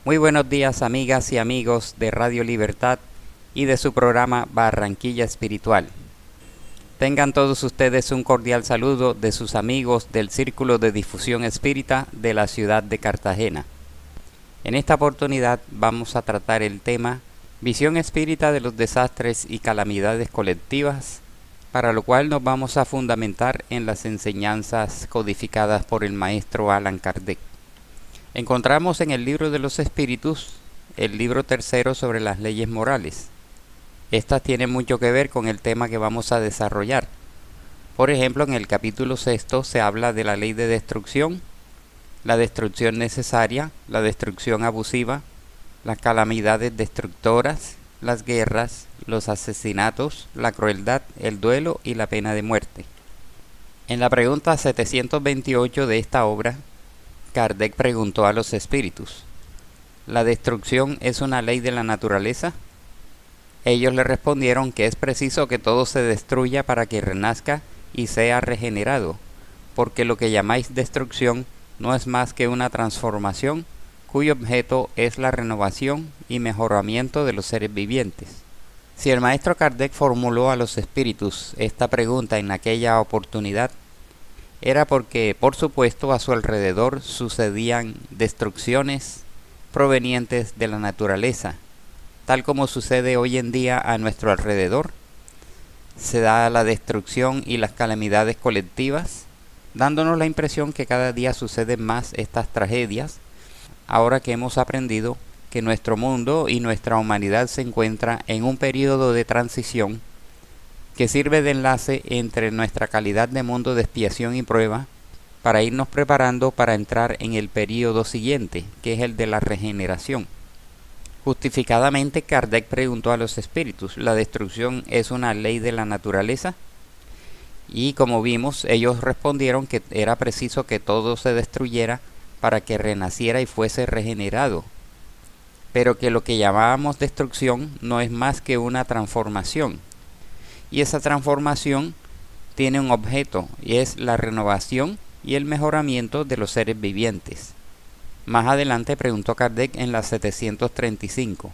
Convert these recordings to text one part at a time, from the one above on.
Muy buenos días, amigas y amigos de Radio Libertad y de su programa Barranquilla Espiritual. Tengan todos ustedes un cordial saludo de sus amigos del Círculo de Difusión Espírita de la ciudad de Cartagena. En esta oportunidad vamos a tratar el tema Visión Espírita de los desastres y calamidades colectivas, para lo cual nos vamos a fundamentar en las enseñanzas codificadas por el maestro Allan Kardec. Encontramos en el Libro de los Espíritus, el libro tercero sobre las leyes morales. Estas tienen mucho que ver con el tema que vamos a desarrollar. Por ejemplo, en el capítulo sexto se habla de la ley de destrucción, la destrucción necesaria, la destrucción abusiva, las calamidades destructoras, las guerras, los asesinatos, la crueldad, el duelo y la pena de muerte. En la pregunta 728 de esta obra, Kardec preguntó a los espíritus: ¿la destrucción es una ley de la naturaleza? Ellos le respondieron que es preciso que todo se destruya para que renazca y sea regenerado, porque lo que llamáis destrucción no es más que una transformación cuyo objeto es la renovación y mejoramiento de los seres vivientes. Si el maestro Kardec formuló a los espíritus esta pregunta en aquella oportunidad, era porque, por supuesto, a su alrededor sucedían destrucciones provenientes de la naturaleza, tal como sucede hoy en día a nuestro alrededor. Se da la destrucción y las calamidades colectivas, dándonos la impresión que cada día suceden más estas tragedias, ahora que hemos aprendido que nuestro mundo y nuestra humanidad se encuentra en un periodo de transición que sirve de enlace entre nuestra calidad de mundo de expiación y prueba para irnos preparando para entrar en el periodo siguiente, que es el de la regeneración. Justificadamente, Kardec preguntó a los espíritus: ¿la destrucción es una ley de la naturaleza? Y como vimos, ellos respondieron que era preciso que todo se destruyera para que renaciera y fuese regenerado, pero que lo que llamábamos destrucción no es más que una transformación, y esa transformación tiene un objeto, y es la renovación y el mejoramiento de los seres vivientes. Más adelante preguntó Kardec en la 735,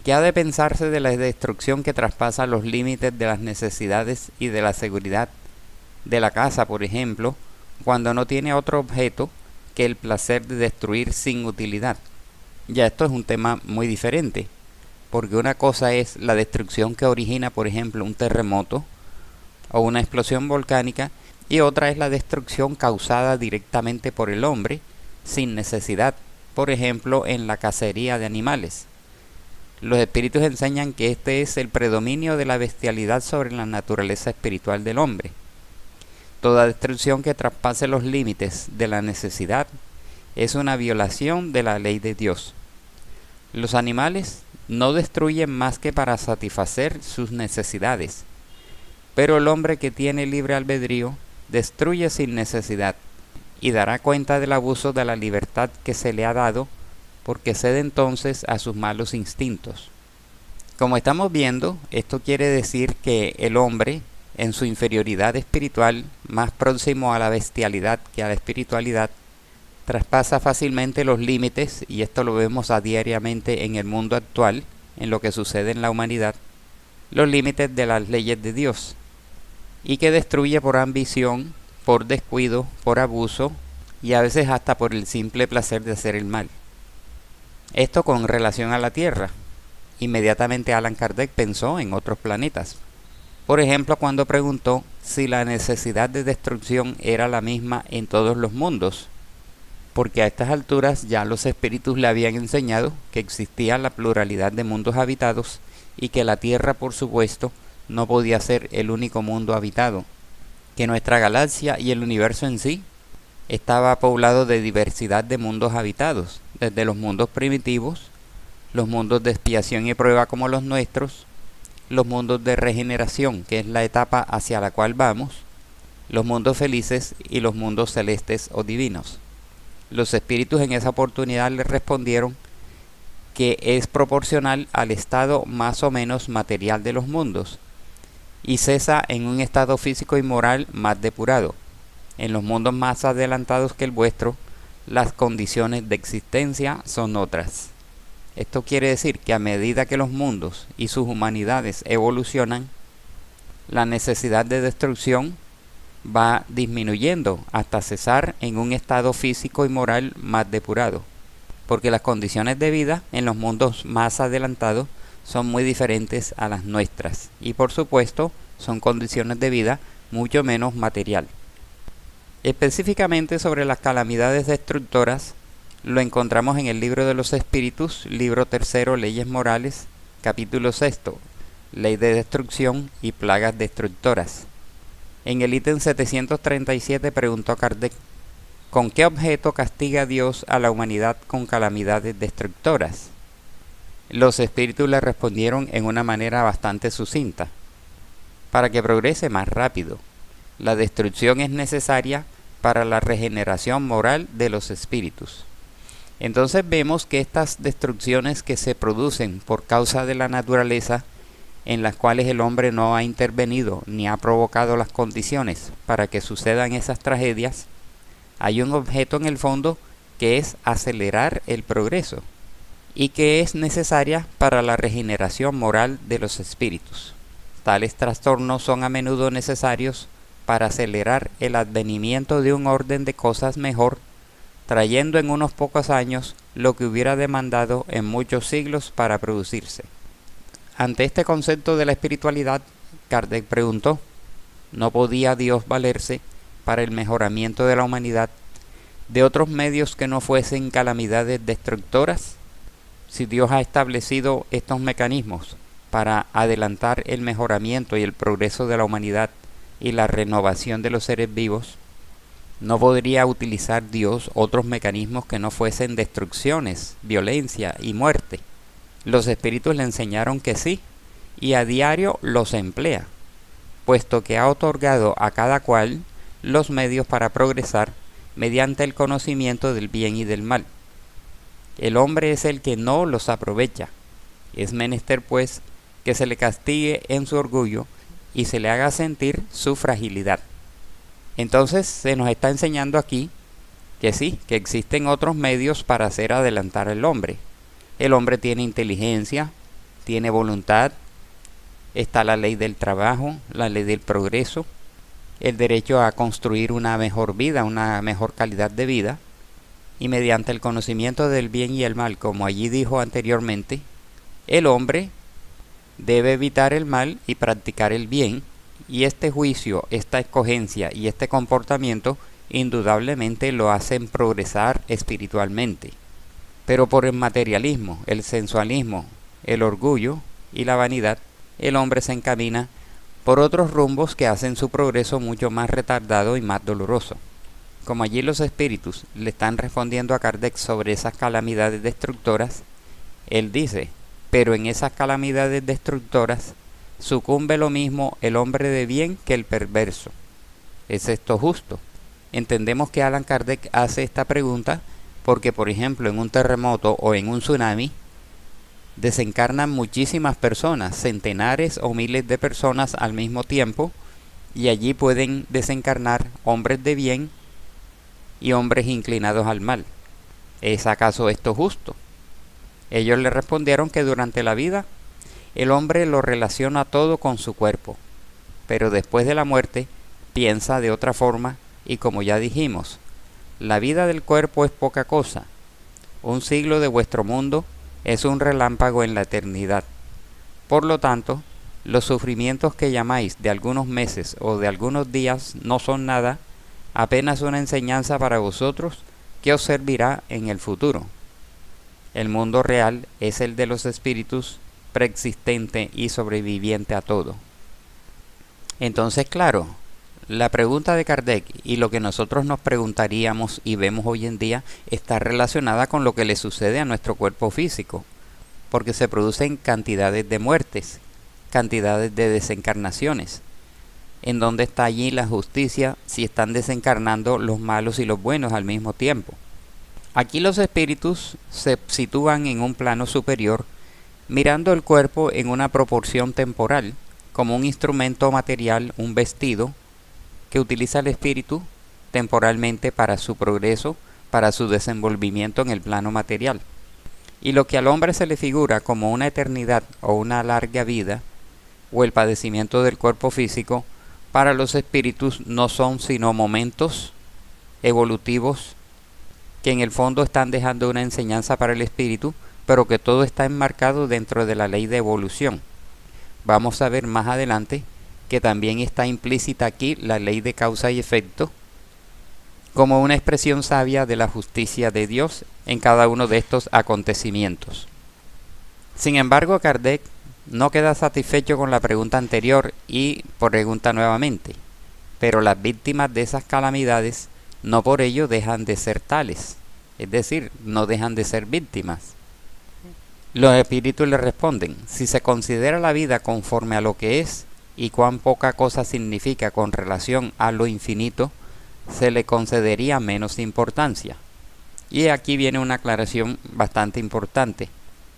¿qué ha de pensarse de la destrucción que traspasa los límites de las necesidades y de la seguridad de la casa, por ejemplo, cuando no tiene otro objeto que el placer de destruir sin utilidad? Ya esto es un tema muy diferente, porque una cosa es la destrucción que origina, por ejemplo, un terremoto o una explosión volcánica, y otra es la destrucción causada directamente por el hombre sin necesidad, por ejemplo, en la cacería de animales. Los espíritus enseñan que este es el predominio de la bestialidad sobre la naturaleza espiritual del hombre. Toda destrucción que traspase los límites de la necesidad es una violación de la ley de Dios. Los animales no destruyen más que para satisfacer sus necesidades, pero el hombre que tiene libre albedrío destruye sin necesidad y dará cuenta del abuso de la libertad que se le ha dado, porque cede entonces a sus malos instintos. Como estamos viendo, esto quiere decir que el hombre, en su inferioridad espiritual, más próximo a la bestialidad que a la espiritualidad, traspasa fácilmente los límites, y esto lo vemos diariamente en el mundo actual, en lo que sucede en la humanidad, los límites de las leyes de Dios, y que destruye por ambición, por descuido, por abuso, y a veces hasta por el simple placer de hacer el mal. Esto con relación a la Tierra. Inmediatamente Allan Kardec pensó en otros planetas. Por ejemplo, cuando preguntó si la necesidad de destrucción era la misma en todos los mundos, porque a estas alturas ya los espíritus le habían enseñado que existía la pluralidad de mundos habitados y que la Tierra, por supuesto, no podía ser el único mundo habitado, que nuestra galaxia y el universo en sí estaba poblado de diversidad de mundos habitados, desde los mundos primitivos, los mundos de expiación y prueba como los nuestros, los mundos de regeneración, que es la etapa hacia la cual vamos, los mundos felices y los mundos celestes o divinos. Los espíritus en esa oportunidad le respondieron que es proporcional al estado más o menos material de los mundos, y cesa en un estado físico y moral más depurado. En los mundos más adelantados que el vuestro, las condiciones de existencia son otras. Esto quiere decir que a medida que los mundos y sus humanidades evolucionan, la necesidad de destrucción va disminuyendo hasta cesar en un estado físico y moral más depurado, porque las condiciones de vida en los mundos más adelantados son muy diferentes a las nuestras y por supuesto son condiciones de vida mucho menos material. Específicamente sobre las calamidades destructoras lo encontramos en el Libro de los Espíritus, libro 3, Leyes Morales, capítulo 6, Ley de Destrucción y Plagas Destructoras. En el ítem 737 preguntó Kardec: ¿con qué objeto castiga Dios a la humanidad con calamidades destructoras? Los espíritus le respondieron en una manera bastante sucinta: para que progrese más rápido. La destrucción es necesaria para la regeneración moral de los espíritus. Entonces vemos que estas destrucciones que se producen por causa de la naturaleza, en las cuales el hombre no ha intervenido ni ha provocado las condiciones para que sucedan esas tragedias, hay un objeto en el fondo que es acelerar el progreso y que es necesaria para la regeneración moral de los espíritus. Tales trastornos son a menudo necesarios para acelerar el advenimiento de un orden de cosas mejor, trayendo en unos pocos años lo que hubiera demandado en muchos siglos para producirse. Ante este concepto de la espiritualidad, Kardec preguntó: ¿no podía Dios valerse para el mejoramiento de la humanidad de otros medios que no fuesen calamidades destructoras? Si Dios ha establecido estos mecanismos para adelantar el mejoramiento y el progreso de la humanidad y la renovación de los seres vivos, ¿no podría utilizar Dios otros mecanismos que no fuesen destrucciones, violencia y muerte? Los espíritus le enseñaron que sí, y a diario los emplea, puesto que ha otorgado a cada cual los medios para progresar mediante el conocimiento del bien y del mal. El hombre es el que no los aprovecha. Es menester, pues, que se le castigue en su orgullo y se le haga sentir su fragilidad. Entonces se nos está enseñando aquí que sí, que existen otros medios para hacer adelantar al hombre. El hombre tiene inteligencia, tiene voluntad, está la ley del trabajo, la ley del progreso, el derecho a construir una mejor vida, una mejor calidad de vida, y mediante el conocimiento del bien y el mal, como allí dijo anteriormente, el hombre debe evitar el mal y practicar el bien, y este juicio, esta escogencia y este comportamiento indudablemente lo hacen progresar espiritualmente. Pero por el materialismo, el sensualismo, el orgullo y la vanidad, el hombre se encamina por otros rumbos que hacen su progreso mucho más retardado y más doloroso. Como allí los espíritus le están respondiendo a Kardec sobre esas calamidades destructoras, él dice: pero en esas calamidades destructoras sucumbe lo mismo el hombre de bien que el perverso. ¿Es esto justo? Entendemos que Allan Kardec hace esta pregunta porque, por ejemplo, en un terremoto o en un tsunami desencarnan muchísimas personas, centenares o miles de personas al mismo tiempo, y allí pueden desencarnar hombres de bien y hombres inclinados al mal. ¿Es acaso esto justo? Ellos le respondieron que durante la vida el hombre lo relaciona todo con su cuerpo, pero después de la muerte piensa de otra forma y, como ya dijimos, la vida del cuerpo es poca cosa. Un siglo de vuestro mundo es un relámpago en la eternidad. Por lo tanto, los sufrimientos que llamáis de algunos meses o de algunos días no son nada, apenas una enseñanza para vosotros que os servirá en el futuro. El mundo real es el de los espíritus, preexistente y sobreviviente a todo. Entonces, claro, la pregunta de Kardec y lo que nosotros nos preguntaríamos y vemos hoy en día está relacionada con lo que le sucede a nuestro cuerpo físico, porque se producen cantidades de muertes, cantidades de desencarnaciones. ¿En dónde está allí la justicia si están desencarnando los malos y los buenos al mismo tiempo? Aquí los espíritus se sitúan en un plano superior, mirando el cuerpo en una proporción temporal, como un instrumento material, un vestido, que utiliza el espíritu temporalmente para su progreso, para su desenvolvimiento en el plano material. Y lo que al hombre se le figura como una eternidad o una larga vida, o el padecimiento del cuerpo físico, para los espíritus no son sino momentos evolutivos que en el fondo están dejando una enseñanza para el espíritu, pero que todo está enmarcado dentro de la ley de evolución. Vamos a ver más adelante que también está implícita aquí la ley de causa y efecto, como una expresión sabia de la justicia de Dios en cada uno de estos acontecimientos. Sin embargo, Kardec no queda satisfecho con la pregunta anterior y pregunta nuevamente, pero las víctimas de esas calamidades no por ello dejan de ser tales, es decir, no dejan de ser víctimas. Los espíritus le responden: si se considera la vida conforme a lo que es y cuán poca cosa significa con relación a lo infinito, se le concedería menos importancia. Y aquí viene una aclaración bastante importante.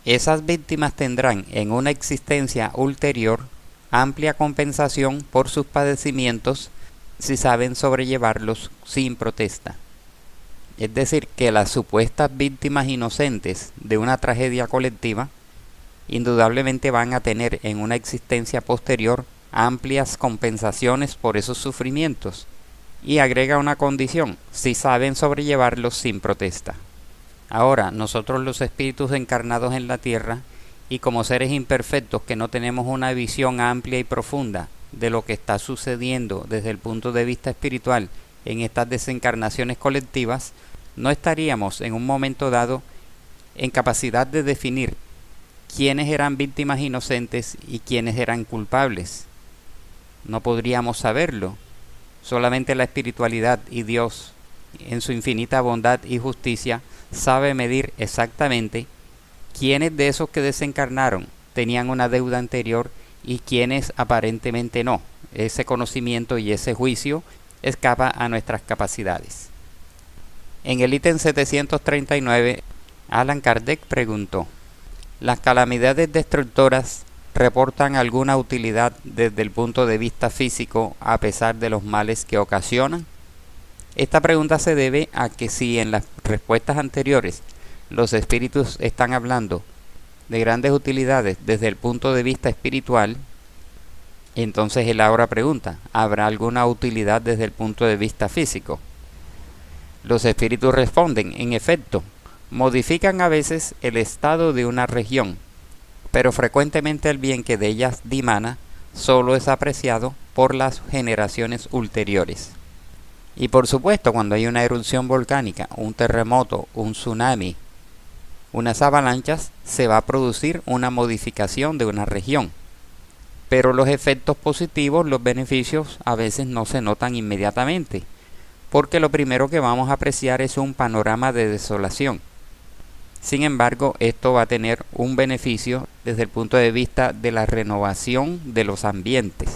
Esas víctimas tendrán en una existencia ulterior amplia compensación por sus padecimientos si saben sobrellevarlos sin protesta. Es decir, que las supuestas víctimas inocentes de una tragedia colectiva indudablemente van a tener en una existencia posterior amplias compensaciones por esos sufrimientos. Y agrega una condición: si saben sobrellevarlos sin protesta. Ahora, nosotros los espíritus encarnados en la tierra y como seres imperfectos que no tenemos una visión amplia y profunda de lo que está sucediendo desde el punto de vista espiritual en estas desencarnaciones colectivas, no estaríamos en un momento dado en capacidad de definir quiénes eran víctimas inocentes y quiénes eran culpables. No podríamos saberlo. Solamente la espiritualidad y Dios, en su infinita bondad y justicia, sabe medir exactamente quiénes de esos que desencarnaron tenían una deuda anterior y quiénes aparentemente no. Ese conocimiento y ese juicio escapa a nuestras capacidades. En el ítem 739, Allan Kardec preguntó: ¿las calamidades destructoras reportan alguna utilidad desde el punto de vista físico a pesar de los males que ocasionan? Esta pregunta se debe a que si en las respuestas anteriores los espíritus están hablando de grandes utilidades desde el punto de vista espiritual, entonces él ahora pregunta: ¿habrá alguna utilidad desde el punto de vista físico? Los espíritus responden: en efecto, modifican a veces el estado de una región, pero frecuentemente el bien que de ellas dimana solo es apreciado por las generaciones ulteriores. Y por supuesto, cuando hay una erupción volcánica, un terremoto, un tsunami, unas avalanchas, se va a producir una modificación de una región. Pero los efectos positivos, los beneficios, a veces no se notan inmediatamente, porque lo primero que vamos a apreciar es un panorama de desolación. Sin embargo, esto va a tener un beneficio desde el punto de vista de la renovación de los ambientes.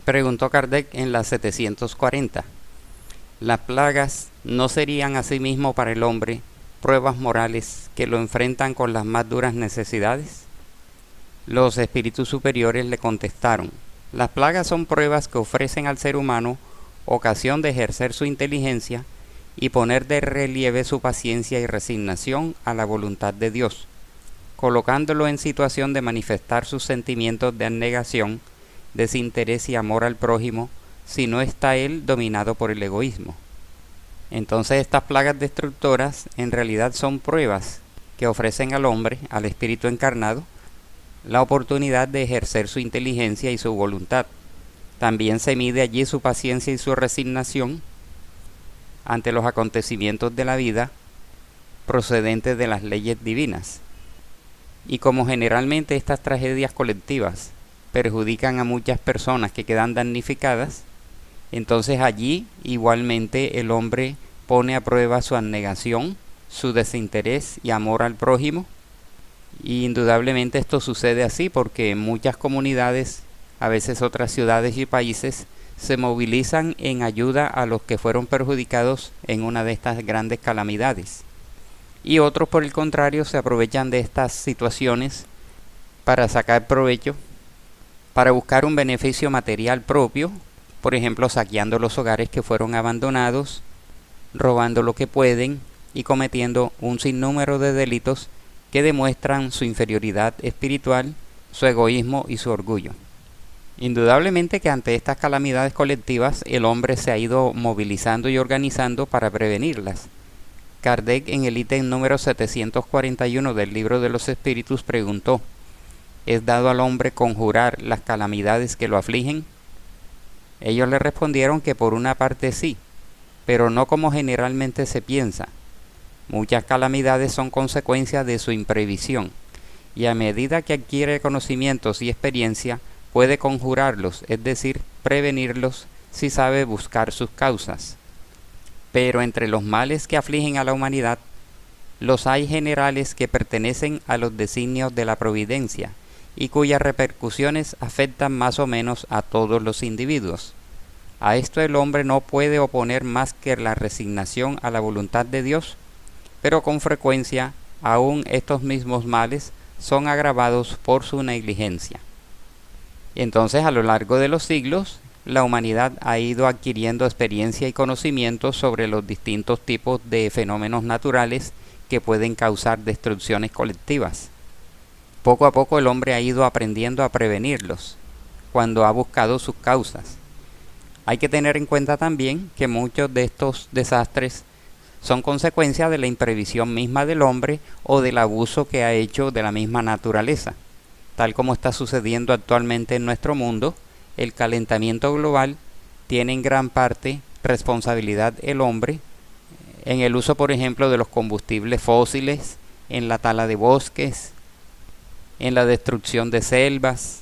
Preguntó Kardec en la 740. ¿Las plagas no serían asimismo para el hombre pruebas morales que lo enfrentan con las más duras necesidades? Los espíritus superiores le contestaron: las plagas son pruebas que ofrecen al ser humano ocasión de ejercer su inteligencia y poner de relieve su paciencia y resignación a la voluntad de Dios, colocándolo en situación de manifestar sus sentimientos de abnegación, desinterés y amor al prójimo, si no está él dominado por el egoísmo. Entonces estas plagas destructoras en realidad son pruebas que ofrecen al hombre, al espíritu encarnado, la oportunidad de ejercer su inteligencia y su voluntad. También se mide allí su paciencia y su resignación ante los acontecimientos de la vida procedentes de las leyes divinas. Y como generalmente estas tragedias colectivas perjudican a muchas personas que quedan damnificadas, entonces allí igualmente el hombre pone a prueba su abnegación, su desinterés y amor al prójimo. Y indudablemente esto sucede así porque en muchas comunidades, a veces otras ciudades y países, se movilizan en ayuda a los que fueron perjudicados en una de estas grandes calamidades. Y otros, por el contrario, se aprovechan de estas situaciones para sacar provecho, para buscar un beneficio material propio, por ejemplo, saqueando los hogares que fueron abandonados, robando lo que pueden y cometiendo un sinnúmero de delitos que demuestran su inferioridad espiritual, su egoísmo y su orgullo. Indudablemente que ante estas calamidades colectivas el hombre se ha ido movilizando y organizando para prevenirlas. Kardec, en el ítem número 741 del Libro de los Espíritus, preguntó: ¿es dado al hombre conjurar las calamidades que lo afligen? Ellos le respondieron que por una parte sí, pero no como generalmente se piensa. Muchas calamidades son consecuencia de su imprevisión, y a medida que adquiere conocimientos y experiencia, puede conjurarlos, es decir, prevenirlos si sabe buscar sus causas. Pero entre los males que afligen a la humanidad, los hay generales que pertenecen a los designios de la providencia y cuyas repercusiones afectan más o menos a todos los individuos. A esto el hombre no puede oponer más que la resignación a la voluntad de Dios, pero con frecuencia aún estos mismos males son agravados por su negligencia. Y entonces, a lo largo de los siglos, la humanidad ha ido adquiriendo experiencia y conocimientos sobre los distintos tipos de fenómenos naturales que pueden causar destrucciones colectivas. Poco a poco el hombre ha ido aprendiendo a prevenirlos cuando ha buscado sus causas. Hay que tener en cuenta también que muchos de estos desastres son consecuencia de la imprevisión misma del hombre o del abuso que ha hecho de la misma naturaleza. Tal como está sucediendo actualmente en nuestro mundo, el calentamiento global tiene en gran parte responsabilidad el hombre en el uso, por ejemplo, de los combustibles fósiles, en la tala de bosques, en la destrucción de selvas,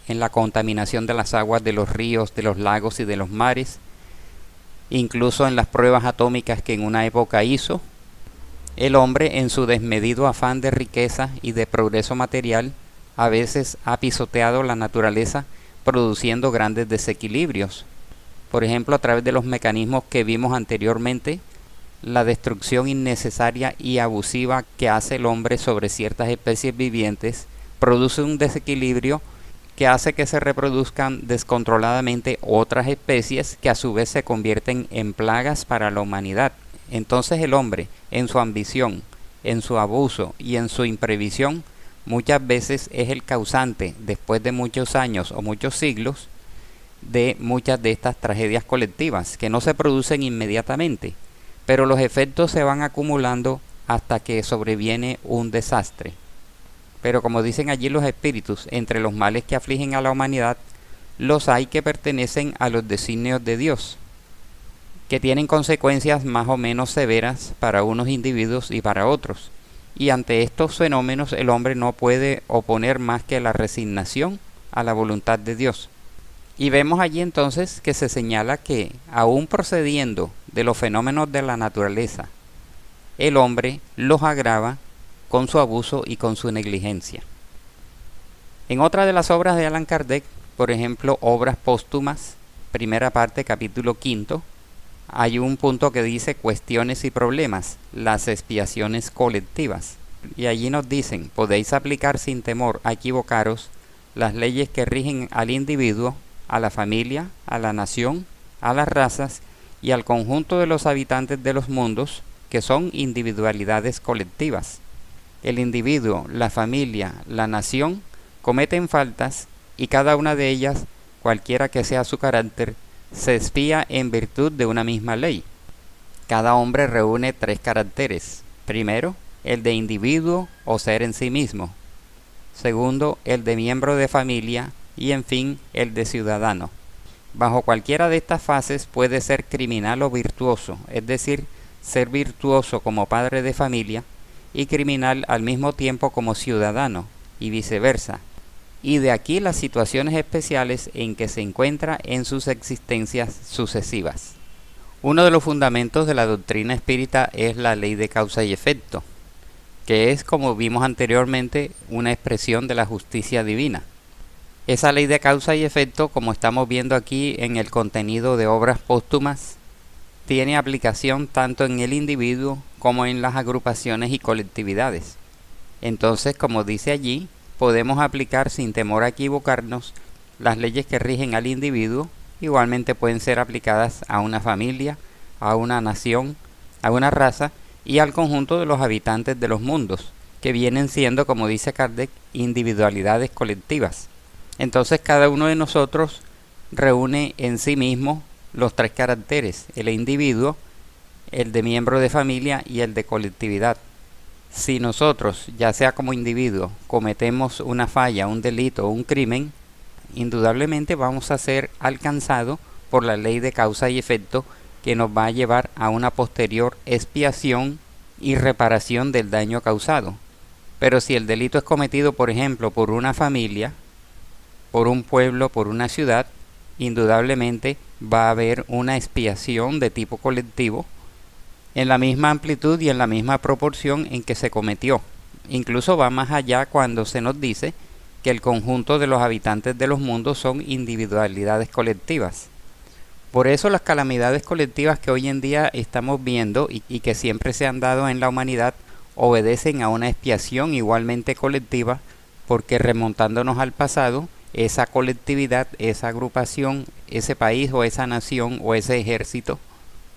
en la contaminación de las aguas de los ríos, de los lagos y de los mares, incluso en las pruebas atómicas que en una época hizo. El hombre, en su desmedido afán de riqueza y de progreso material, a veces ha pisoteado la naturaleza, produciendo grandes desequilibrios. Por ejemplo, a través de los mecanismos que vimos anteriormente, la destrucción innecesaria y abusiva que hace el hombre sobre ciertas especies vivientes produce un desequilibrio que hace que se reproduzcan descontroladamente otras especies que a su vez se convierten en plagas para la humanidad. Entonces el hombre, en su ambición, en su abuso y en su imprevisión, muchas veces es el causante, después de muchos años o muchos siglos, de muchas de estas tragedias colectivas que no se producen inmediatamente, pero los efectos se van acumulando hasta que sobreviene un desastre. Pero como dicen allí los espíritus, entre los males que afligen a la humanidad, los hay que pertenecen a los designios de Dios, que tienen consecuencias más o menos severas para unos individuos y para otros. Y ante estos fenómenos el hombre no puede oponer más que la resignación a la voluntad de Dios. Y vemos allí entonces que se señala que, aún procediendo de los fenómenos de la naturaleza, el hombre los agrava con su abuso y con su negligencia. En otra de las obras de Allan Kardec, por ejemplo, Obras Póstumas, primera parte, capítulo 5, hay un punto que dice cuestiones y problemas, las expiaciones colectivas. Y allí nos dicen: podéis aplicar sin temor a equivocaros las leyes que rigen al individuo, a la familia, a la nación, a las razas y al conjunto de los habitantes de los mundos, que son individualidades colectivas. El individuo, la familia, la nación cometen faltas y cada una de ellas, cualquiera que sea su carácter, se expía en virtud de una misma ley. Cada hombre reúne 3 caracteres. Primero, el de individuo o ser en sí mismo. Segundo, el de miembro de familia y en fin, el de ciudadano. Bajo cualquiera de estas fases puede ser criminal o virtuoso, es decir, ser virtuoso como padre de familia y criminal al mismo tiempo como ciudadano y viceversa. Y de aquí las situaciones especiales en que se encuentra en sus existencias sucesivas. Uno de los fundamentos de la doctrina espírita es la ley de causa y efecto, que es, como vimos anteriormente, una expresión de la justicia divina. Esa ley de causa y efecto, como estamos viendo aquí en el contenido de Obras Póstumas, tiene aplicación tanto en el individuo como en las agrupaciones y colectividades. Entonces, como dice allí, podemos aplicar sin temor a equivocarnos las leyes que rigen al individuo. Igualmente pueden ser aplicadas a una familia, a una nación, a una raza y al conjunto de los habitantes de los mundos, que vienen siendo, como dice Kardec, individualidades colectivas. Entonces cada uno de nosotros reúne en sí mismo los tres caracteres: el de individuo, el de miembro de familia y el de colectividad. Si nosotros, ya sea como individuo, cometemos una falla, un delito o un crimen, indudablemente vamos a ser alcanzados por la ley de causa y efecto, que nos va a llevar a una posterior expiación y reparación del daño causado. Pero si el delito es cometido, por ejemplo, por una familia, por un pueblo, por una ciudad, indudablemente va a haber una expiación de tipo colectivo en la misma amplitud y en la misma proporción en que se cometió. Incluso va más allá cuando se nos dice que el conjunto de los habitantes de los mundos son individualidades colectivas. Por eso las calamidades colectivas que hoy en día estamos viendo y que siempre se han dado en la humanidad obedecen a una expiación igualmente colectiva, porque remontándonos al pasado, esa colectividad, esa agrupación, ese país o esa nación o ese ejército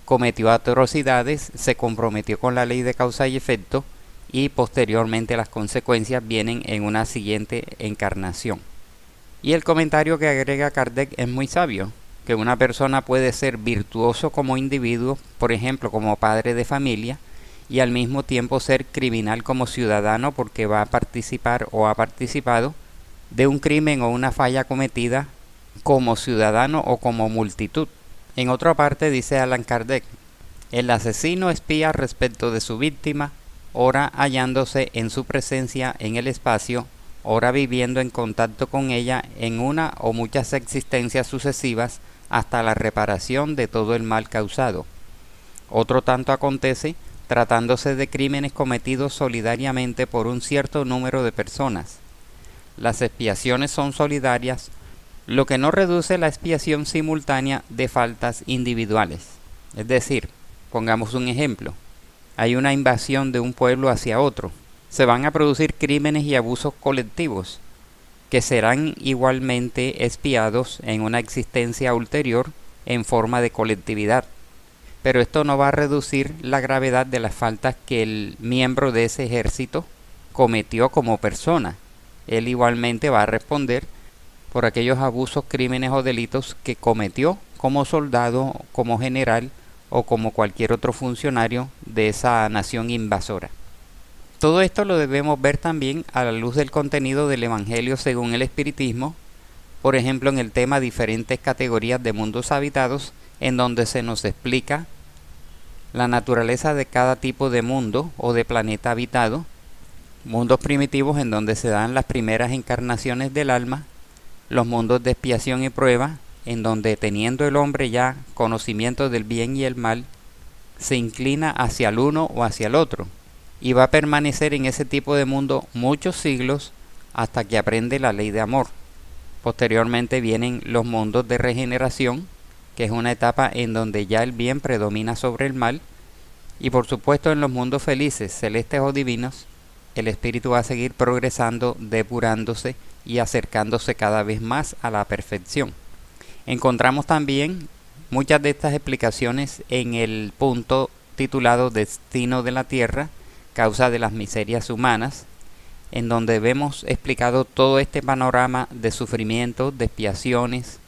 cometió atrocidades, se comprometió con la ley de causa y efecto, y posteriormente las consecuencias vienen en una siguiente encarnación. Y el comentario que agrega Kardec es muy sabio, que una persona puede ser virtuoso como individuo, por ejemplo como padre de familia, y al mismo tiempo ser criminal como ciudadano, porque va a participar o ha participado de un crimen o una falla cometida como ciudadano o como multitud. En otra parte dice Allan Kardec: el asesino espía respecto de su víctima, ora hallándose en su presencia en el espacio, ora viviendo en contacto con ella en una o muchas existencias sucesivas, hasta la reparación de todo el mal causado. Otro tanto acontece tratándose de crímenes cometidos solidariamente por un cierto número de personas. Las expiaciones son solidarias, lo que no reduce la expiación simultánea de faltas individuales. Es decir, pongamos un ejemplo: hay una invasión de un pueblo hacia otro. Se van a producir crímenes y abusos colectivos, que serán igualmente expiados en una existencia ulterior en forma de colectividad. Pero esto no va a reducir la gravedad de las faltas que el miembro de ese ejército cometió como persona. Él igualmente va a responder por aquellos abusos, crímenes o delitos que cometió como soldado, como general o como cualquier otro funcionario de esa nación invasora. Todo esto lo debemos ver también a la luz del contenido del Evangelio según el Espiritismo, por ejemplo en el tema diferentes categorías de mundos habitados, en donde se nos explica la naturaleza de cada tipo de mundo o de planeta habitado: mundos primitivos en donde se dan las primeras encarnaciones del alma, los mundos de expiación y prueba, en donde teniendo el hombre ya conocimiento del bien y el mal, se inclina hacia el uno o hacia el otro, y va a permanecer en ese tipo de mundo muchos siglos hasta que aprende la ley de amor. Posteriormente vienen los mundos de regeneración, que es una etapa en donde ya el bien predomina sobre el mal, y por supuesto en los mundos felices, celestes o divinos, el espíritu va a seguir progresando, depurándose y acercándose cada vez más a la perfección. Encontramos también muchas de estas explicaciones en el punto titulado Destino de la Tierra, causa de las miserias humanas, en donde vemos explicado todo este panorama de sufrimiento, de expiaciones,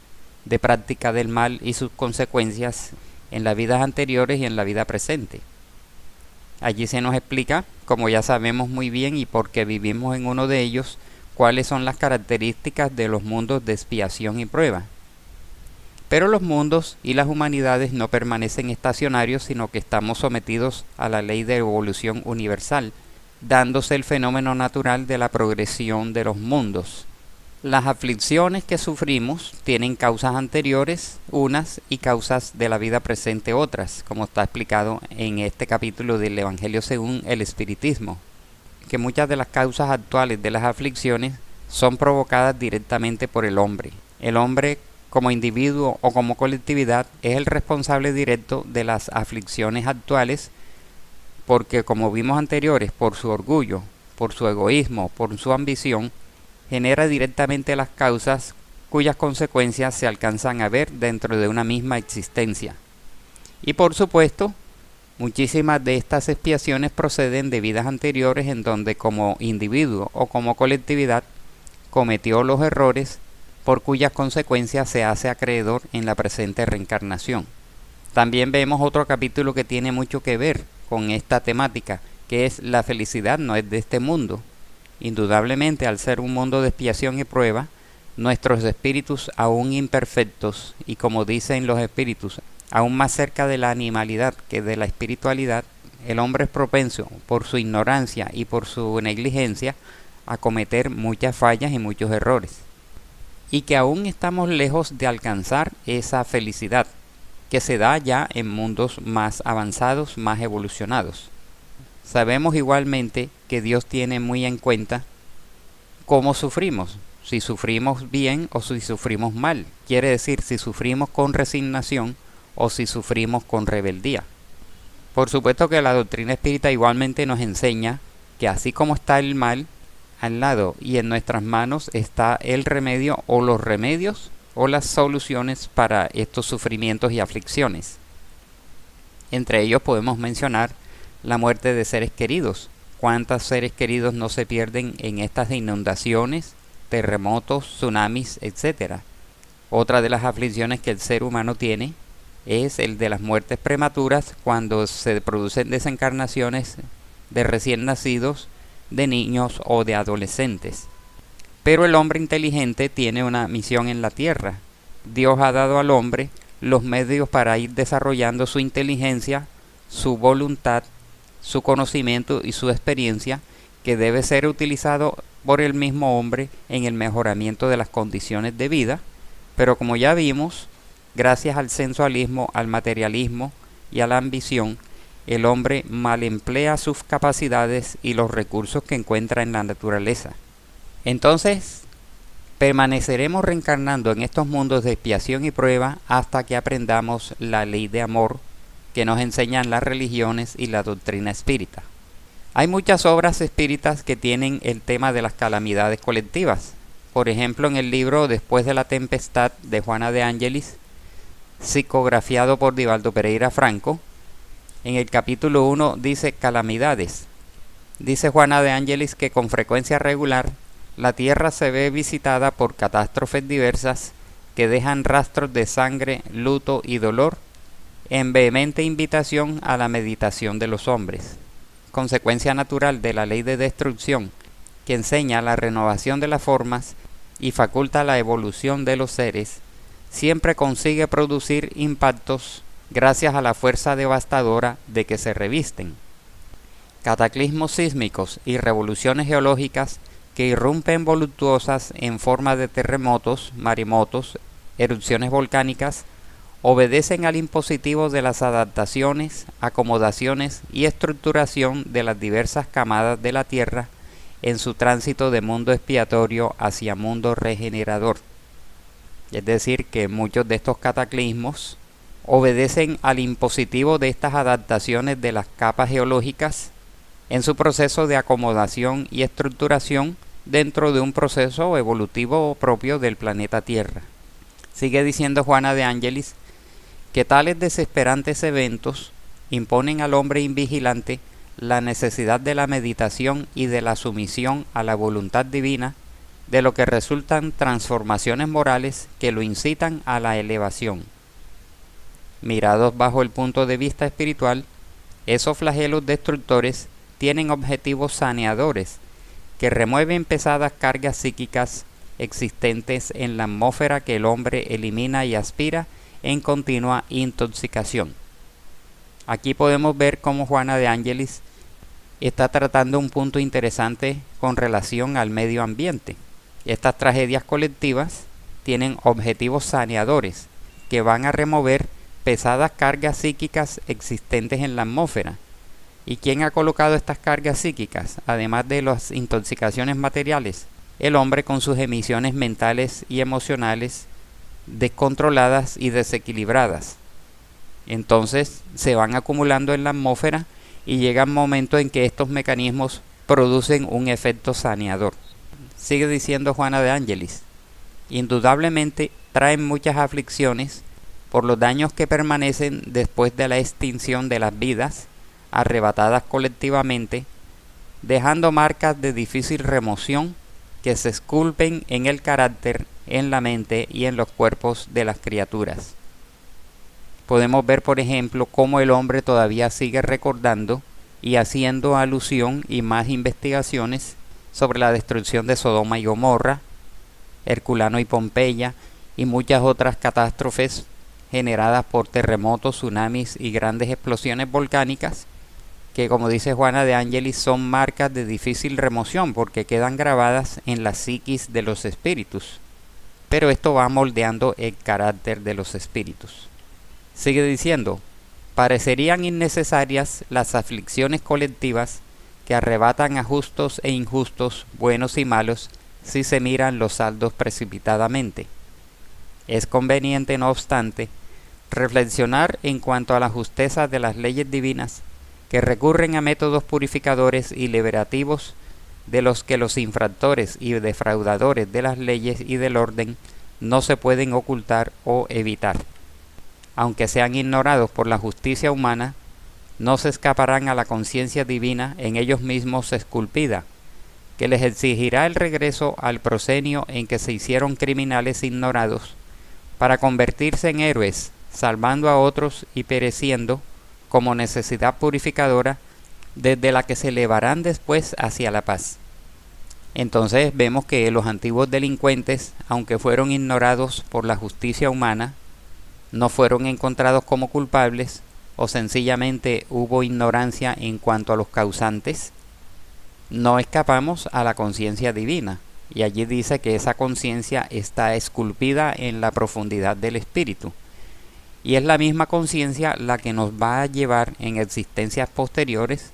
de práctica del mal y sus consecuencias en las vidas anteriores y en la vida presente. Allí se nos explica, como ya sabemos muy bien y porque vivimos en uno de ellos, cuáles son las características de los mundos de expiación y prueba. Pero los mundos y las humanidades no permanecen estacionarios, sino que estamos sometidos a la ley de evolución universal, dándose el fenómeno natural de la progresión de los mundos. Las aflicciones que sufrimos tienen causas anteriores, unas, y causas de la vida presente otras, como está explicado en este capítulo del Evangelio según el Espiritismo, que muchas de las causas actuales de las aflicciones son provocadas directamente por el hombre. El hombre, como individuo o como colectividad, es el responsable directo de las aflicciones actuales, porque, como vimos anteriores, por su orgullo, por su egoísmo, por su ambición, genera directamente las causas cuyas consecuencias se alcanzan a ver dentro de una misma existencia. Y por supuesto, Muchísimas de estas expiaciones proceden de vidas anteriores en donde como individuo o como colectividad cometió los errores por cuyas consecuencias se hace acreedor en la presente reencarnación. También vemos otro capítulo que tiene mucho que ver con esta temática, que es la felicidad no es de este mundo. Indudablemente, al ser un mundo de expiación y prueba, nuestros espíritus aún imperfectos y, como dicen los espíritus, aún más cerca de la animalidad que de la espiritualidad, el hombre es propenso, por su ignorancia y por su negligencia, a cometer muchas fallas y muchos errores. Y que aún estamos lejos de alcanzar esa felicidad, que se da ya en mundos más avanzados, más evolucionados. Sabemos igualmente que Dios tiene muy en cuenta cómo sufrimos, si sufrimos bien o si sufrimos mal, quiere decir si sufrimos con resignación o si sufrimos con rebeldía. Por supuesto que la doctrina espírita igualmente nos enseña que así como está el mal al lado y en nuestras manos está el remedio o los remedios o las soluciones para estos sufrimientos y aflicciones. Entre ellos podemos mencionar la muerte de seres queridos. ¿Cuántos seres queridos no se pierden en estas inundaciones, terremotos, tsunamis, etcétera? Otra de las aflicciones que el ser humano tiene es el de las muertes prematuras cuando se producen desencarnaciones de recién nacidos, de niños o de adolescentes. Pero el hombre inteligente tiene una misión en la tierra. Dios ha dado al hombre los medios para ir desarrollando su inteligencia, su voluntad, su conocimiento y su experiencia, que debe ser utilizado por el mismo hombre en el mejoramiento de las condiciones de vida. Pero como ya vimos, gracias al sensualismo, al materialismo y a la ambición, el hombre mal emplea sus capacidades y los recursos que encuentra en la naturaleza. Entonces, permaneceremos reencarnando en estos mundos de expiación y prueba hasta que aprendamos la ley de amor que nos enseñan las religiones y la doctrina espírita. Hay muchas obras espíritas que tienen el tema de las calamidades colectivas. Por ejemplo, en el libro Después de la Tempestad de Juana de Ángelis, psicografiado por Divaldo Pereira Franco, en el capítulo 1 dice calamidades. Dice Juana de Ángelis que con frecuencia regular la tierra se ve visitada por catástrofes diversas que dejan rastros de sangre, luto y dolor, en vehemente invitación a la meditación de los hombres. Consecuencia natural de la ley de destrucción, que enseña la renovación de las formas y faculta la evolución de los seres, siempre consigue producir impactos gracias a la fuerza devastadora de que se revisten. Cataclismos sísmicos y revoluciones geológicas que irrumpen voluptuosas en forma de terremotos, maremotos, erupciones volcánicas, obedecen al impositivo de las adaptaciones, acomodaciones y estructuración de las diversas camadas de la Tierra en su tránsito de mundo expiatorio hacia mundo regenerador. Es decir, que muchos de estos cataclismos obedecen al impositivo de estas adaptaciones de las capas geológicas en su proceso de acomodación y estructuración dentro de un proceso evolutivo propio del planeta Tierra. Sigue diciendo Juana de Ángelis que tales desesperantes eventos imponen al hombre invigilante la necesidad de la meditación y de la sumisión a la voluntad divina, de lo que resultan transformaciones morales que lo incitan a la elevación. Mirados bajo el punto de vista espiritual, esos flagelos destructores tienen objetivos saneadores que remueven pesadas cargas psíquicas existentes en la atmósfera que el hombre elimina y aspira en continua intoxicación. Aquí podemos ver cómo Juana de Ángelis está tratando un punto interesante con relación al medio ambiente. Estas tragedias colectivas tienen objetivos saneadores que van a remover pesadas cargas psíquicas existentes en la atmósfera. ¿Y quién ha colocado estas cargas psíquicas, además de las intoxicaciones materiales? El hombre, con sus emisiones mentales y emocionales descontroladas y desequilibradas. Entonces se van acumulando en la atmósfera y llega un momento en que estos mecanismos producen un efecto saneador. Sigue diciendo Juana de Ángelis, indudablemente traen muchas aflicciones por los daños que permanecen después de la extinción de las vidas, arrebatadas colectivamente, dejando marcas de difícil remoción que se esculpen en el carácter, en la mente y en los cuerpos de las criaturas. Podemos ver, por ejemplo, cómo el hombre todavía sigue recordando y haciendo alusión y más investigaciones sobre la destrucción de Sodoma y Gomorra, Herculano y Pompeya y muchas otras catástrofes generadas por terremotos, tsunamis y grandes explosiones volcánicas, que, como dice Juana de Angelis, son marcas de difícil remoción porque quedan grabadas en la psiquis de los espíritus. Pero esto va moldeando el carácter de los espíritus. Sigue diciendo: parecerían innecesarias las aflicciones colectivas que arrebatan a justos e injustos, buenos y malos, si se miran los saldos precipitadamente. Es conveniente, no obstante, reflexionar en cuanto a la justeza de las leyes divinas que recurren a métodos purificadores y liberativos, de los que los infractores y defraudadores de las leyes y del orden no se pueden ocultar o evitar. Aunque sean ignorados por la justicia humana, no se escaparán a la conciencia divina en ellos mismos esculpida, que les exigirá el regreso al proscenio en que se hicieron criminales ignorados, para convertirse en héroes, salvando a otros y pereciendo como necesidad purificadora, desde la que se elevarán después hacia la paz. Entonces vemos que los antiguos delincuentes, aunque fueron ignorados por la justicia humana, no fueron encontrados como culpables, o sencillamente hubo ignorancia en cuanto a los causantes. No escapamos a la conciencia divina, y allí dice que esa conciencia está esculpida en la profundidad del espíritu. Y es la misma conciencia la que nos va a llevar en existencias posteriores,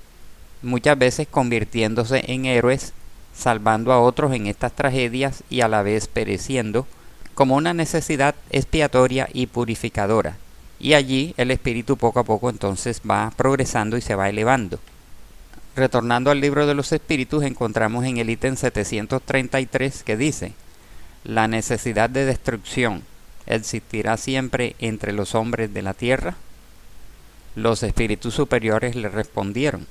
muchas veces convirtiéndose en héroes, salvando a otros en estas tragedias y a la vez pereciendo, como una necesidad expiatoria y purificadora. Y allí el espíritu poco a poco entonces va progresando y se va elevando. Retornando al libro de los espíritus, encontramos en el ítem 733 que dice: la necesidad de destrucción ¿existirá siempre entre los hombres de la tierra? Los espíritus superiores le respondieron: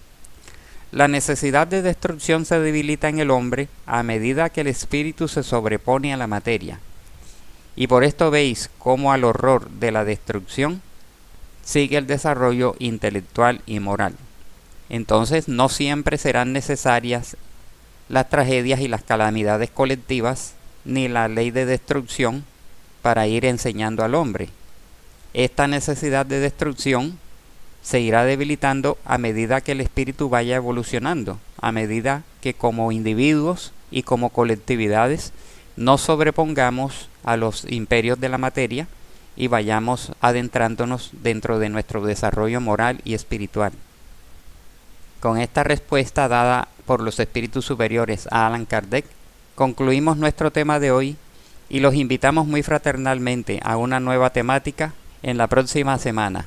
la necesidad de destrucción se debilita en el hombre a medida que el espíritu se sobrepone a la materia. Y por esto veis cómo al horror de la destrucción sigue el desarrollo intelectual y moral. Entonces no siempre serán necesarias las tragedias y las calamidades colectivas, ni la ley de destrucción, para ir enseñando al hombre. Esta necesidad de destrucción se irá debilitando a medida que el espíritu vaya evolucionando, a medida que como individuos y como colectividades nos sobrepongamos a los imperios de la materia y vayamos adentrándonos dentro de nuestro desarrollo moral y espiritual. Con esta respuesta dada por los espíritus superiores a Allan Kardec, concluimos nuestro tema de hoy y los invitamos muy fraternalmente a una nueva temática en la próxima semana.